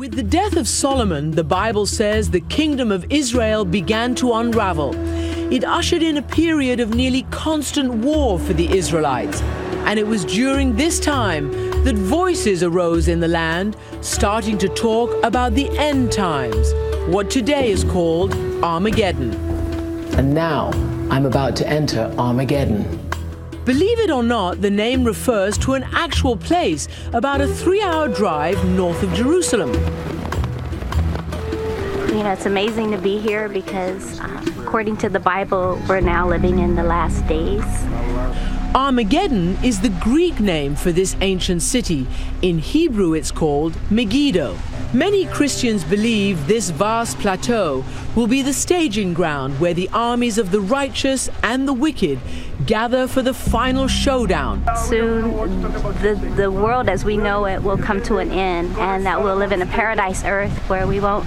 With the death of Solomon, the Bible says the kingdom of Israel began to unravel. It ushered in a period of nearly constant war for the Israelites. And it was during this time that voices arose in the land, starting to talk about the end times, what today is called Armageddon. And now I'm about to enter Armageddon. Believe it or not, the name refers to an actual place about a 3-hour drive north of Jerusalem. You know, it's amazing to be here because according to the Bible, we're now living in the last days. Armageddon is the Greek name for this ancient city. In Hebrew, it's called Megiddo. Many Christians believe this vast plateau will be the staging ground where the armies of the righteous and the wicked gather for the final showdown. Soon, the world as we know it will come to an end, and that we'll live in a paradise earth where we won't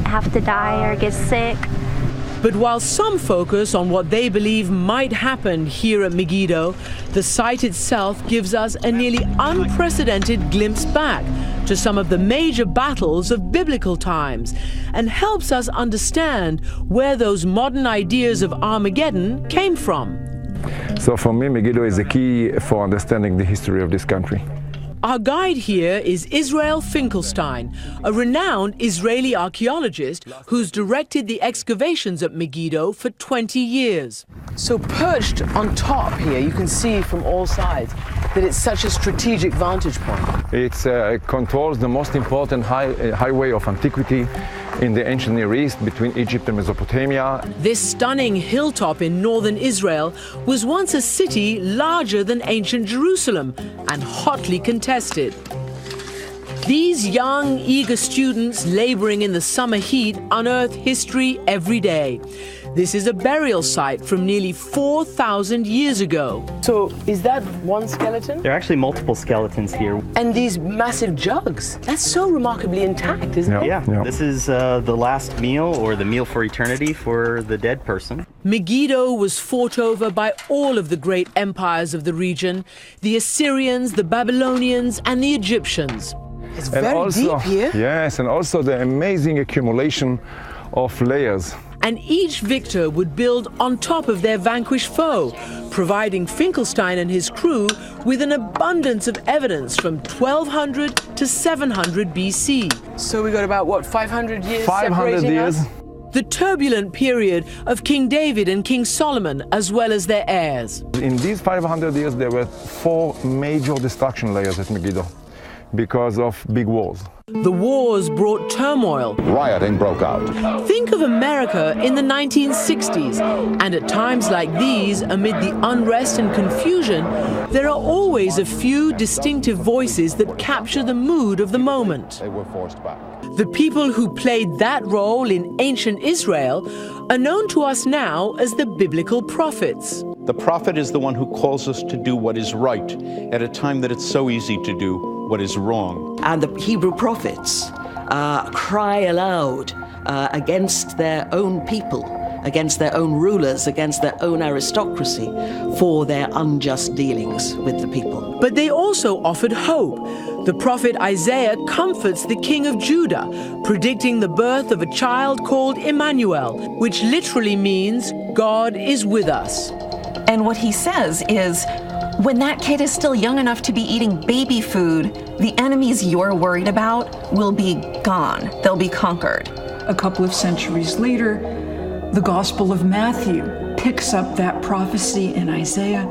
have to die or get sick. But while some focus on what they believe might happen here at Megiddo, the site itself gives us a nearly unprecedented glimpse back to some of the major battles of biblical times and helps us understand where those modern ideas of Armageddon came from. So for me, Megiddo is the key for understanding the history of this country. Our guide here is Israel Finkelstein, a renowned Israeli archaeologist who's directed the excavations at Megiddo for 20 years. So perched on top here, you can see from all sides that it's such a strategic vantage point. It controls the most important highway of antiquity in the ancient Near East between Egypt and Mesopotamia. This stunning hilltop in northern Israel was once a city larger than ancient Jerusalem and hotly contested. These young, eager students laboring in the summer heat unearth history every day. This is a burial site from nearly 4,000 years ago. So is that one skeleton? There are actually multiple skeletons here. And these massive jugs, that's so remarkably intact, isn't it? Yeah. This is the last meal, or the meal for eternity, for the dead person. Megiddo was fought over by all of the great empires of the region, the Assyrians, the Babylonians, and the Egyptians. It's very deep here. Yes, and also the amazing accumulation of layers. And each victor would build on top of their vanquished foe, providing Finkelstein and his crew with an abundance of evidence from 1200 to 700 BC. So we got about, what, 500 years 500 years. Us? The turbulent period of King David and King Solomon, as well as their heirs. In these 500 years, there were 4 major destruction layers at Megiddo because of big wars. The wars brought turmoil. Rioting broke out. Think of America in the 1960s, and at times like these, amid the unrest and confusion, there are always a few distinctive voices that capture the mood of the moment. They were forced back. The people who played that role in ancient Israel are known to us now as the biblical prophets. The prophet is the one who calls us to do what is right at a time that it's so easy to do what is wrong. And the Hebrew prophets cry aloud against their own people, against their own rulers, against their own aristocracy, for their unjust dealings with the people. But they also offered hope. The prophet Isaiah comforts the king of Judah, predicting the birth of a child called Emmanuel, which literally means God is with us. And what he says is, when that kid is still young enough to be eating baby food, the enemies you're worried about will be gone. They'll be conquered. A couple of centuries later, the Gospel of Matthew picks up that prophecy in Isaiah.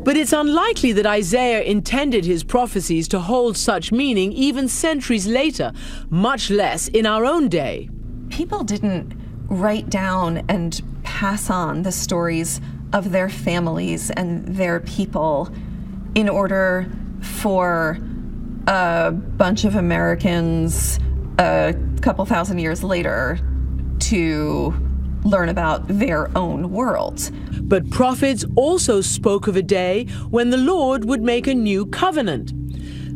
But it's unlikely that Isaiah intended his prophecies to hold such meaning even centuries later, much less in our own day. People didn't write down and pass on the stories of their families and their people in order for a bunch of Americans a couple thousand years later to learn about their own worlds. But prophets also spoke of a day when the Lord would make a new covenant.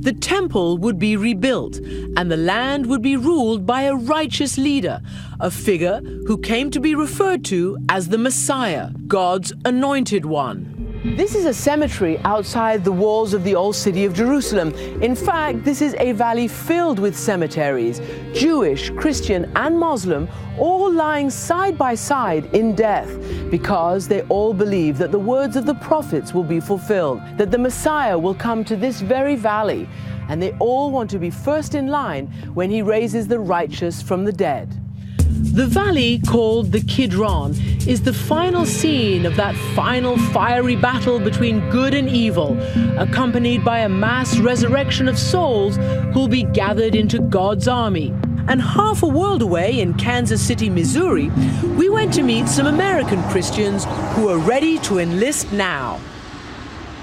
The temple would be rebuilt, and the land would be ruled by a righteous leader, a figure who came to be referred to as the Messiah, God's anointed one. This is a cemetery outside the walls of the old city of Jerusalem. In fact, this is a valley filled with cemeteries, Jewish, Christian, and Muslim, all lying side by side in death, because they all believe that the words of the prophets will be fulfilled, that the Messiah will come to this very valley, and they all want to be first in line when he raises the righteous from the dead. The valley, called the Kidron, is the final scene of that final fiery battle between good and evil, accompanied by a mass resurrection of souls who'll be gathered into God's army. And half a world away in Kansas City, Missouri, we went to meet some American Christians who are ready to enlist now.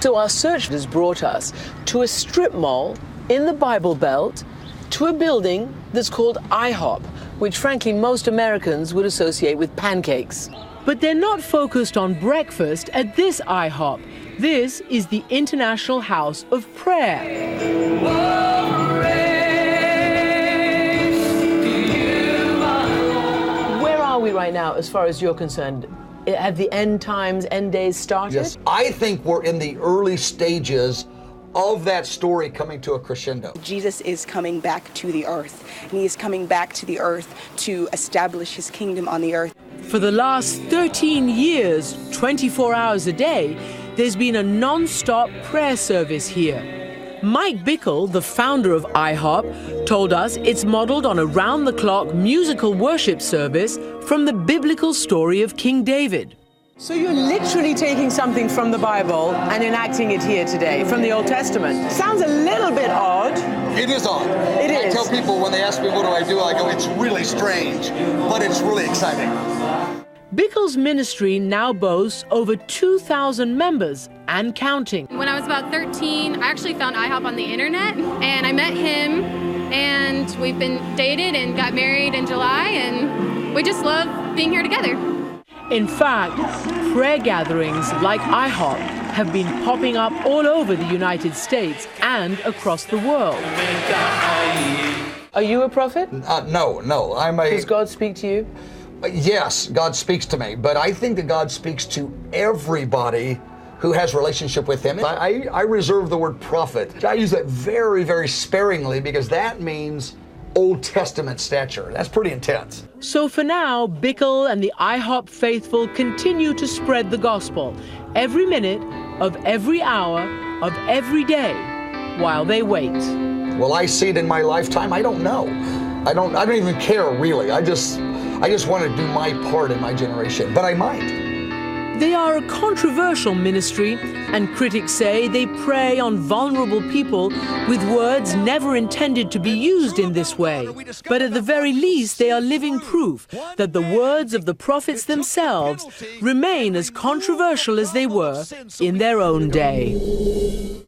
So our search has brought us to a strip mall in the Bible Belt, to a building that's called IHOP, which frankly most Americans would associate with pancakes. But they're not focused on breakfast at this IHOP. This is the International House of Prayer. Where are we right now as far as you're concerned? Have the end times, end days started? Yes, I think we're in the early stages of that story coming to a crescendo. Jesus is coming back to the earth, and he is coming back to the earth to establish his kingdom on the earth. For the last 13 years, 24 hours a day, there's been a non-stop prayer service here. Mike Bickle, the founder of IHOP, told us it's modeled on a round-the-clock musical worship service from the biblical story of King David. So you're literally taking something from the Bible and enacting it here today, from the Old Testament. Sounds a little bit odd. It is odd. It is. I tell people when they ask me what do, I go, it's really strange, but it's really exciting. Bickle's ministry now boasts over 2,000 members and counting. When I was about 13, I actually found IHOP on the internet, and I met him, and we've been dated and got married in July, and we just love being here together. In fact, prayer gatherings like IHOP have been popping up all over the United States and across the world. Are you a prophet? No. Does God speak to you? Yes, God speaks to me, but I think that God speaks to everybody who has a relationship with him. I reserve the word prophet. I use that very, very sparingly because that means Old Testament stature. That's pretty intense. So for now, Bickle and the IHOP faithful continue to spread the gospel every minute of every hour of every day while they wait. Will I see it in my lifetime? I don't know. I don't even care really. I just want to do my part in my generation, but I might. They are a controversial ministry, and critics say they prey on vulnerable people with words never intended to be used in this way. But at the very least, they are living proof that the words of the prophets themselves remain as controversial as they were in their own day.